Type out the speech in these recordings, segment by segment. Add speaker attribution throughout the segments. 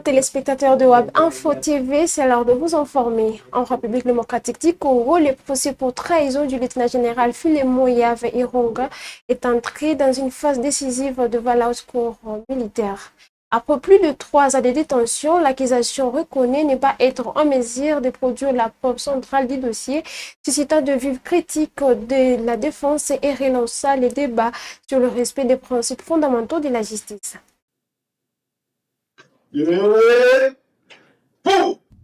Speaker 1: téléspectateurs de Web Info TV, c'est l'heure de vous informer. En République démocratique du Congo, le procès pour trahison du lieutenant-général Filemon Yave Irunga est entré dans une phase décisive devant la haute cour militaire. Après plus de 3 ans de détention, l'accusation reconnaît ne pas être en mesure de produire la preuve centrale du dossier, suscitant de vives critiques de la défense et relançant les débats sur le respect des principes fondamentaux de la justice.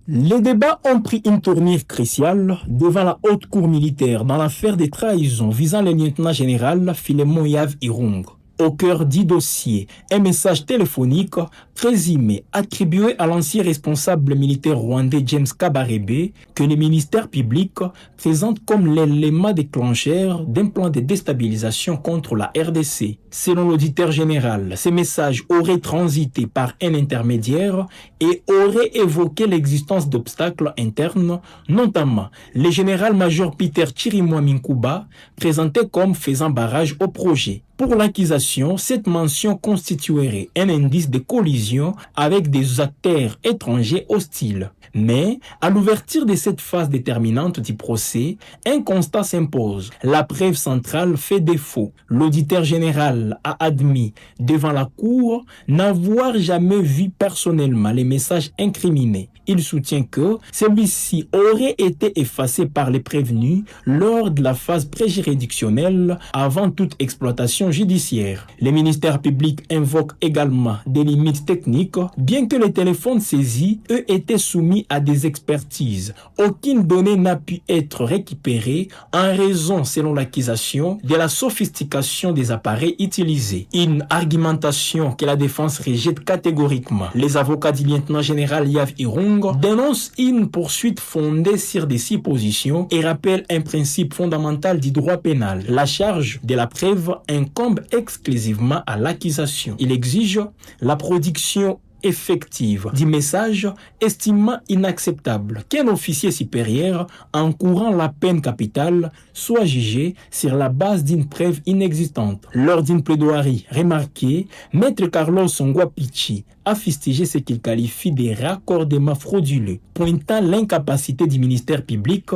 Speaker 2: Les débats ont pris une tournure cruciale devant la haute cour militaire dans l'affaire des trahisons visant le lieutenant-général Filemon Yave Irunga. Au cœur du dossier, un message téléphonique présumé attribué à l'ancien responsable militaire rwandais James Kabarebe que le ministère public présente comme l'élément déclencheur d'un plan de déstabilisation contre la RDC. Selon l'auditeur général, ces messages auraient transité par un intermédiaire et auraient évoqué l'existence d'obstacles internes, notamment le général-major Peter Chirimwa Minkuba, présenté comme faisant barrage au projet. Pour l'accusation, cette mention constituerait un indice de collision avec des acteurs étrangers hostiles. Mais, à l'ouverture de cette phase déterminante du procès, un constat s'impose. La preuve centrale fait défaut. L'auditeur général a admis devant la cour n'avoir jamais vu personnellement les messages incriminés. Il soutient que celui-ci aurait été effacé par les prévenus lors de la phase préjuridictionnelle avant toute exploitation judiciaire. Le ministère public invoque également des limites techniques, bien que les téléphones saisis aient été soumis à des expertises. Aucune donnée n'a pu être récupérée en raison, selon l'accusation, de la sophistication des appareils utilisés. Une argumentation que la défense rejette catégoriquement. Les avocats du lieutenant-général Yave Irunga dénoncent une poursuite fondée sur des suppositions et rappellent un principe fondamental du droit pénal. La charge de la preuve incombe exclusivement à l'accusation. Il exige la production effective du message, estimant inacceptable qu'un officier supérieur encourant la peine capitale soit jugé sur la base d'une preuve inexistante. Lors d'une plaidoirie remarquée, Maître Carlos Ngwapichi a fustigé ce qu'il qualifie de raccordement frauduleux, pointant l'incapacité du ministère public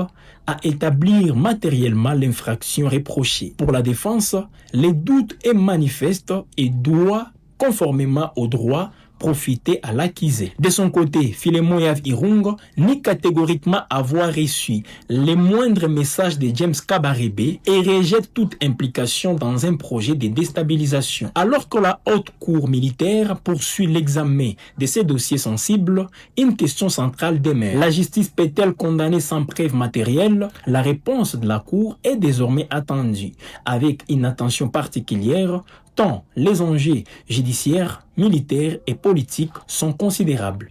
Speaker 2: à établir matériellement l'infraction reprochée. Pour la défense, le doute est manifeste et doit, conformément au droit, profiter à l'accusé. De son côté, Filemon Yave Irunga nie catégoriquement avoir reçu les moindres messages de James Kabarebe et rejette toute implication dans un projet de déstabilisation. Alors que la haute cour militaire poursuit l'examen de ces dossiers sensibles, une question centrale demeure. La justice peut-elle condamner sans preuve matérielle? La réponse de la cour est désormais attendue, avec une attention particulière tant les enjeux judiciaires, militaires et politiques sont considérables.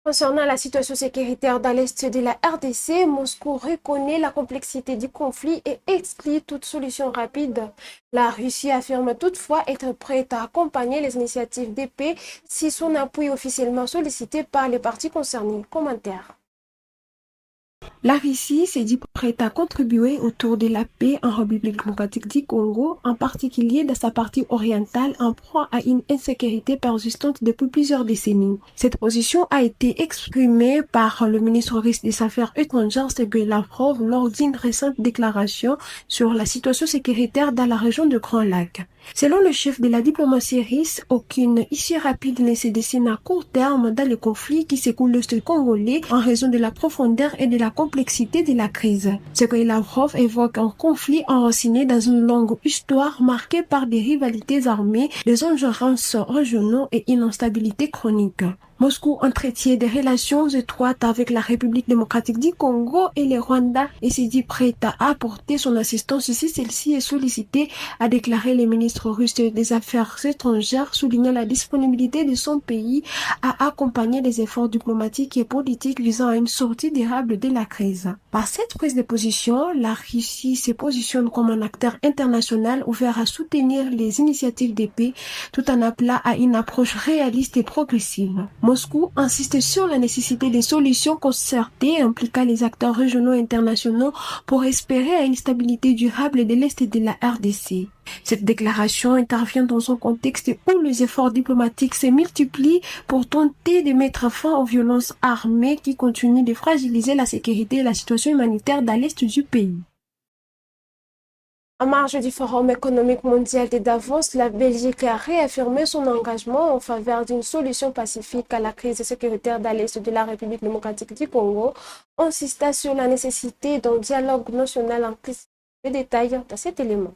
Speaker 1: Concernant la situation sécuritaire dans l'est de la RDC, Moscou reconnaît la complexité du conflit et exclut toute solution rapide. La Russie affirme toutefois être prête à accompagner les initiatives de paix si son appui est officiellement sollicité par les parties concernées. Commentaire.
Speaker 3: La Russie s'est dit prête à contribuer autour de la paix en République démocratique du Congo, en particulier dans sa partie orientale en proie à une insécurité persistante depuis plusieurs décennies. Cette position a été exprimée par le ministre russe des Affaires étrangères Sergei Lavrov lors d'une récente déclaration sur la situation sécuritaire dans la région de Grand Lac. Selon le chef de la diplomatie russe, aucune issue rapide ne se dessine à court terme dans le conflit qui secoue l'Est congolais en raison de la profondeur et de la complexité de la crise. Sergei Lavrov évoque un conflit enraciné dans une longue histoire marquée par des rivalités armées, des ingérences régionaux et une instabilité chronique. Moscou entretient des relations étroites avec la République démocratique du Congo et le Rwanda et s'est dit prête à apporter son assistance si celle-ci est sollicitée, a déclaré le ministre russe des Affaires étrangères, soulignant la disponibilité de son pays à accompagner les efforts diplomatiques et politiques visant à une sortie durable de la crise. Par cette prise de position, la Russie se positionne comme un acteur international ouvert à soutenir les initiatives de paix tout en appelant à une approche réaliste et progressive. Moscou insiste sur la nécessité des solutions concertées impliquant les acteurs régionaux et internationaux pour espérer à une stabilité durable de l'Est de la RDC. Cette déclaration intervient dans un contexte où les efforts diplomatiques se multiplient pour tenter de mettre fin aux violences armées qui continuent de fragiliser la sécurité et la situation humanitaire dans l'Est du pays.
Speaker 1: En marge du Forum économique mondial de Davos, la Belgique a réaffirmé son engagement en faveur d'une solution pacifique à la crise sécuritaire dans l'Est de la République démocratique du Congo, insistant sur la nécessité d'un dialogue national inclusif. Les détails de cet élément.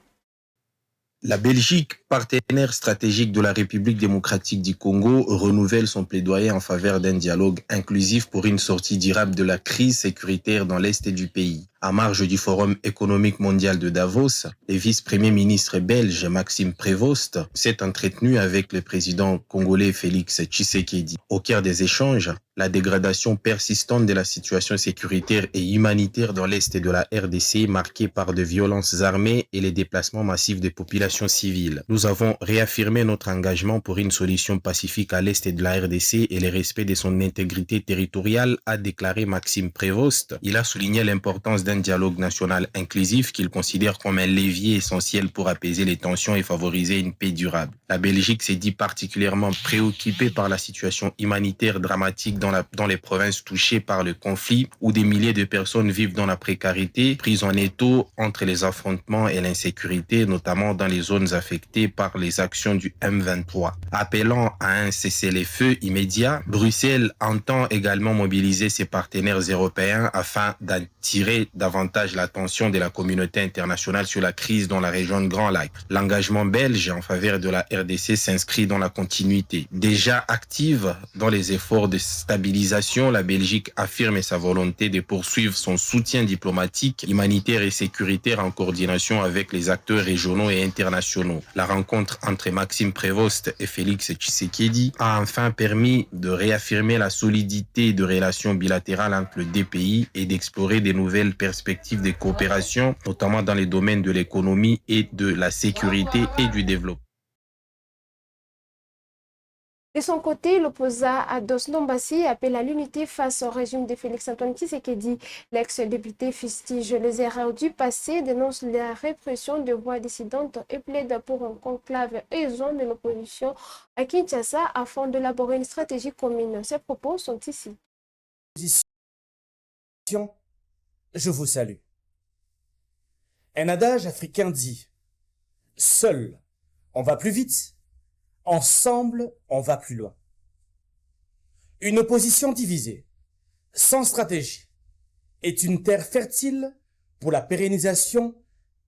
Speaker 4: La Belgique, partenaire stratégique de la République démocratique du Congo, renouvelle son plaidoyer en faveur d'un dialogue inclusif pour une sortie durable de la crise sécuritaire dans l'Est du pays. À marge du Forum économique mondial de Davos, le vice-premier ministre belge Maxime Prévost s'est entretenu avec le président congolais Félix Tshisekedi. Au cœur des échanges, la dégradation persistante de la situation sécuritaire et humanitaire dans l'Est de la RDC, marquée par de violences armées et les déplacements massifs des populations civiles. Nous avons réaffirmé notre engagement pour une solution pacifique à l'Est de la RDC et le respect de son intégrité territoriale, a déclaré Maxime Prévost. Il a souligné l'importance d'un dialogue national inclusif qu'il considère comme un levier essentiel pour apaiser les tensions et favoriser une paix durable. La Belgique s'est dit particulièrement préoccupée par la situation humanitaire dramatique dans les provinces touchées par le conflit, où des milliers de personnes vivent dans la précarité, prises en étau entre les affrontements et l'insécurité, notamment dans les zones affectées par les actions du M23. Appelant à un cessez-le-feu immédiat, Bruxelles entend également mobiliser ses partenaires européens afin d'attirer davantage l'attention de la communauté internationale sur la crise dans la région de Grand Lac. L'engagement belge en faveur de la RDC s'inscrit dans la continuité. Déjà active dans les efforts de stabilisation, la Belgique affirme sa volonté de poursuivre son soutien diplomatique, humanitaire et sécuritaire en coordination avec les acteurs régionaux et internationaux. La rencontre entre Maxime Prévost et Félix Tshisekedi a enfin permis de réaffirmer la solidité de relations bilatérales entre les deux pays et d'explorer de nouvelles perspectives de coopération, notamment dans les domaines de l'économie et de la sécurité et du développement.
Speaker 1: De son côté, l'opposant Ados Ndombasi appelle à l'unité face au régime de Félix-Antoine Tshisekedi. L'ex-député fustige les erreurs du passé, dénonce la répression de voix dissidentes et plaide pour un conclave raison de l'opposition à Kinshasa afin d'élaborer une stratégie commune. Ces propos sont ici.
Speaker 5: Je vous salue. Un adage africain dit « Seul, on va plus vite. Ensemble, on va plus loin. » Une opposition divisée, sans stratégie, est une terre fertile pour la pérennisation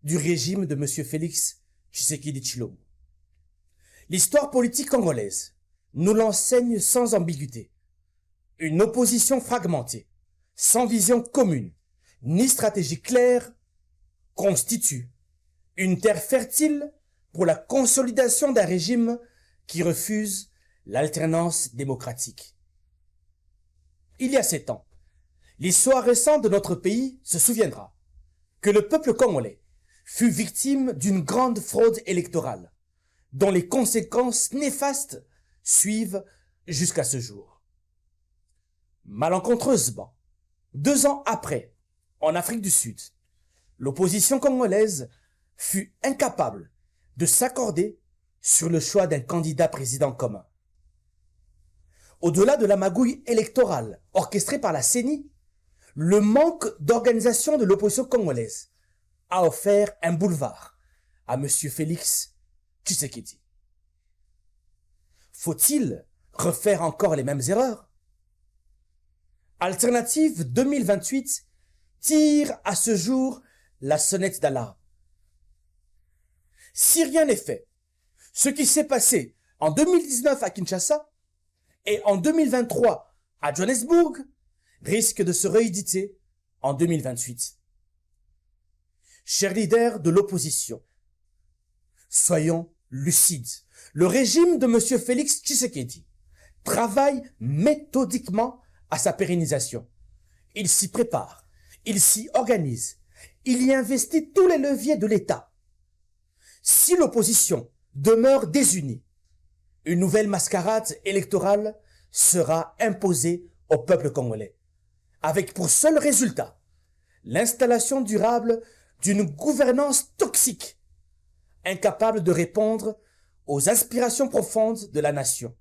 Speaker 5: du régime de M. Félix Tshisekedi Tshilombo. L'histoire politique congolaise nous l'enseigne sans ambiguïté. Une opposition fragmentée, sans vision commune, ni stratégie claire, constitue une terre fertile pour la consolidation d'un régime qui refuse l'alternance démocratique. Il y a 7 ans, l'histoire récente de notre pays se souviendra que le peuple congolais fut victime d'une grande fraude électorale, dont les conséquences néfastes suivent jusqu'à ce jour. Malencontreusement, 2 ans après, en Afrique du Sud, l'opposition congolaise fut incapable de s'accorder sur le choix d'un candidat président commun. Au-delà de la magouille électorale orchestrée par la CENI, le manque d'organisation de l'opposition congolaise a offert un boulevard à M. Félix Tshisekedi. Faut-il refaire encore les mêmes erreurs? Alternative 2028 tire à ce jour la sonnette d'alarme. Si rien n'est fait, ce qui s'est passé en 2019 à Kinshasa et en 2023 à Johannesburg risque de se rééditer en 2028. Chers leaders de l'opposition, soyons lucides. Le régime de M. Félix Tshisekedi travaille méthodiquement à sa pérennisation. Il s'y prépare, il s'y organise, il y investit tous les leviers de l'État. Si l'opposition demeure désunie, une nouvelle mascarade électorale sera imposée au peuple congolais, avec pour seul résultat l'installation durable d'une gouvernance toxique, incapable de répondre aux aspirations profondes de la nation.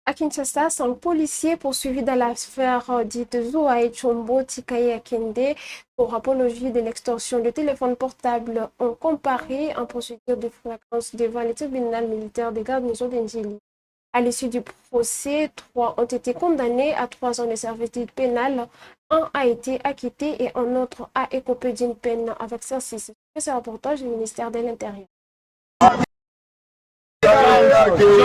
Speaker 1: À Kinshasa, 5 policiers poursuivis dans l'affaire dite Zoa et Chombo Tikaye Akende pour apologie de l'extorsion de téléphone portable ont comparé en procédure de flagrance devant le tribunal militaire de garnison d'Ndjili. À l'issue du procès, 3 ont été condamnés à 3 ans de servitude pénale. Un a été acquitté et un autre a écopé d'une peine avec sursis. C'est un reportage du ministère de l'Intérieur.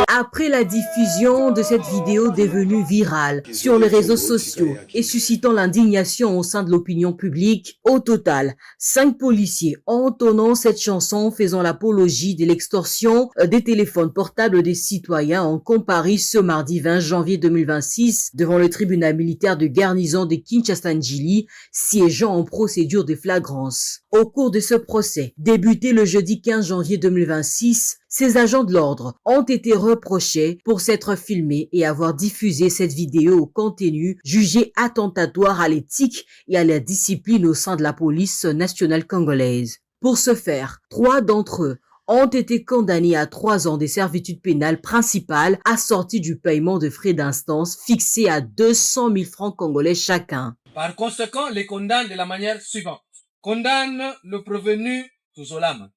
Speaker 6: Après la diffusion de cette vidéo devenue virale sur les réseaux sociaux et suscitant l'indignation au sein de l'opinion publique, au total, 5 policiers entonnant cette chanson faisant l'apologie de l'extorsion des téléphones portables des citoyens ont comparu ce mardi 20 janvier 2026 devant le tribunal militaire de garnison de Kinshasa-Ndjili, siégeant en procédure de flagrance. Au cours de ce procès, débuté le jeudi 15 janvier 2026, ces agents de l'ordre ont été reprochés pour s'être filmés et avoir diffusé cette vidéo au contenu jugé attentatoire à l'éthique et à la discipline au sein de la police nationale congolaise. Pour ce faire, 3 d'entre eux ont été condamnés à 3 ans de servitude pénale principale assortie du paiement de frais d'instance fixés à 200 000 francs congolais chacun.
Speaker 7: Par conséquent, les condamne de la manière suivante. Condamne le prévenu Touzolam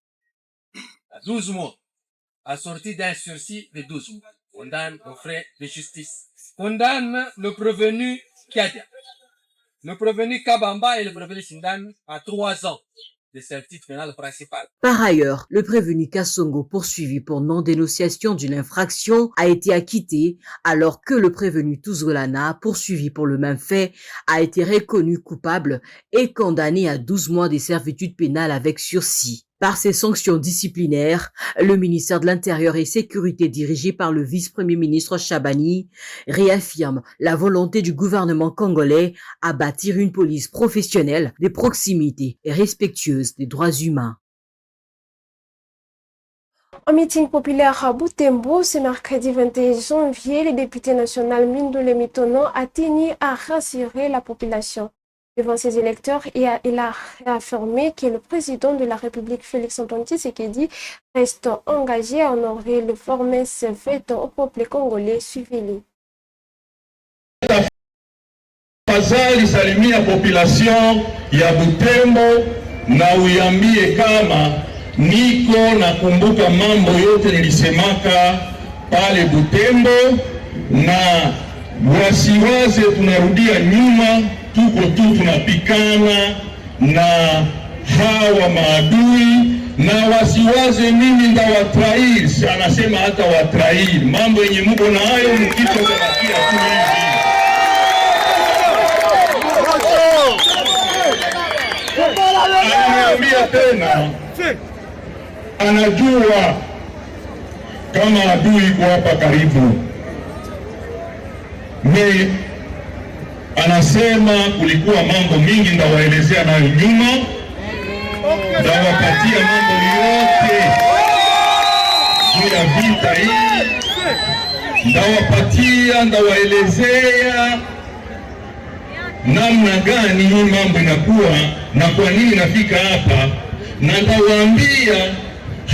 Speaker 7: à 12 mois, assorti d'un sursis de 12 mois. Condamne aux frais de justice. Condamne le prévenu Kiadia, le prévenu Kabamba et le prévenu Sindane à 3 ans de servitude pénale principale.
Speaker 6: Par ailleurs, le prévenu Kassongo, poursuivi pour non-dénonciation d'une infraction, a été acquitté, alors que le prévenu Touzolana, poursuivi pour le même fait, a été reconnu coupable et condamné à 12 mois de servitude pénale avec sursis. Par ces sanctions disciplinaires, le ministère de l'Intérieur et Sécurité dirigé par le vice-premier ministre Chabani réaffirme la volonté du gouvernement congolais à bâtir une police professionnelle, de proximité et respectueuse des droits humains.
Speaker 1: En meeting populaire à Butembo, ce mercredi 21 janvier, le député national Mindule Mitono a tenu à rassurer la population. Devant ses électeurs, il a affirmé que le président de la République, Félix-Antoine Tshisekedi, reste engagé à honorer le promesse faite au peuple congolais. Suivez-le.
Speaker 8: Tafadhali salimia population ya Butembo na uyambie kama niko nakumbuka mambo yote nilisemaka pale Butembo, na wasiwaze tunarudia nyuma, tuko tu tunapikana na hawa maadui, na wasiwaze mimi ndawatrair. Anasema hata watrair, mambo yenye muko na hayo mkito tabakia tu hivi. Ananiambia tena anajua kama adui iko hapa karibu. Anasema kulikuwa mambo mingi ndawaelezea nayo nyuma, ndawapatia mambo yote juu ya vita hii, ndawaelezea namna gani hii mambo inakuwa na kwa nini inafika hapa, na ndawaambia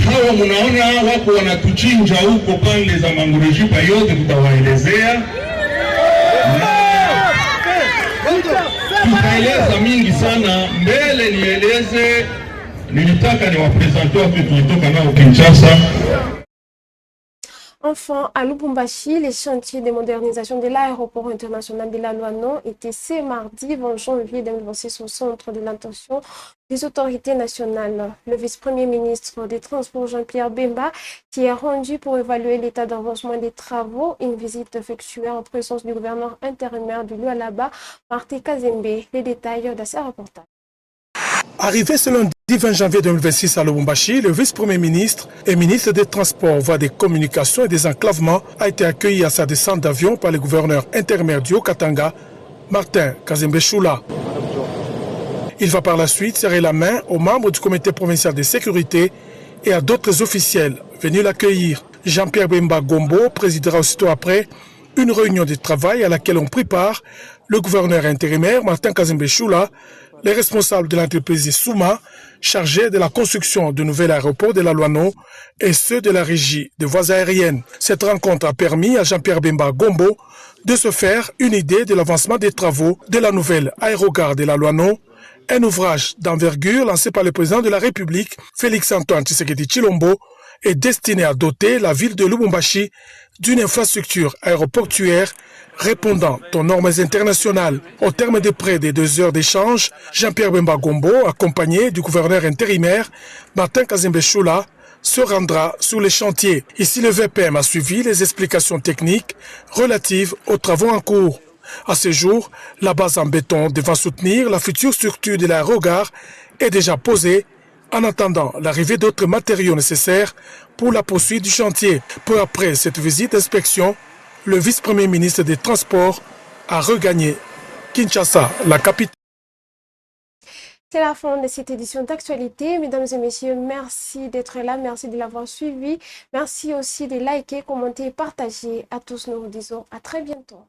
Speaker 8: hawa mnaona wako wanatuchinja huko pande za Mangurejipa, yote tutawaelezea. Tutaeleza mingi sana mbele, nieleze nilitaka ni wapresente watu tulitoka nao Kinshasa.
Speaker 1: Enfin, à Lubumbashi, les chantiers de modernisation de l'aéroport international de la Loanon étaient ce mardi 20 janvier 2026 au centre de l'attention des autorités nationales. Le vice-premier ministre des Transports Jean-Pierre Bemba, qui est rendu pour évaluer l'état d'avancement des travaux, une visite effectuée en présence du gouverneur intérimaire du Lualaba, Martin Kazembe. Les détails de ce reportage.
Speaker 9: Arrivé ce lundi 20 janvier 2026 à Lubumbashi, le vice-premier ministre et ministre des Transports, voies des Communications et des Enclavements a été accueilli à sa descente d'avion par le gouverneur intérimaire du Haut-Katanga, Martin Kazembe Choula. Il va par la suite serrer la main aux membres du comité provincial de sécurité et à d'autres officiels venus l'accueillir. Jean-Pierre Bemba Gombo présidera aussitôt après une réunion de travail à laquelle ont pris part le gouverneur intérimaire Martin Kazembe Choula, les responsables de l'entreprise Souma, chargés de la construction de nouvel aéroport de la Loano et ceux de la régie des voies aériennes. Cette rencontre a permis à Jean-Pierre Bemba Gombo de se faire une idée de l'avancement des travaux de la nouvelle aérogare de la Loano, un ouvrage d'envergure lancé par le président de la République, Félix-Antoine Tshisekedi Tshilombo, est destiné à doter la ville de Lubumbashi d'une infrastructure aéroportuaire répondant aux normes internationales. Au terme de près de 2 heures d'échange, Jean-Pierre Bemba Gombo, accompagné du gouverneur intérimaire Martin Kazembe Choula, se rendra sur les chantiers. Ici, le VPM a suivi les explications techniques relatives aux travaux en cours. À ce jour, la base en béton devant soutenir la future structure de l'aérogare est déjà posée en attendant l'arrivée d'autres matériaux nécessaires pour la poursuite du chantier. Peu après cette visite d'inspection, le vice-premier ministre des Transports a regagné Kinshasa, la capitale.
Speaker 1: C'est la fin de cette édition d'actualité. Mesdames et messieurs, merci d'être là, merci de l'avoir suivi. Merci aussi de liker, commenter et partager. À tous, nous vous disons à très bientôt.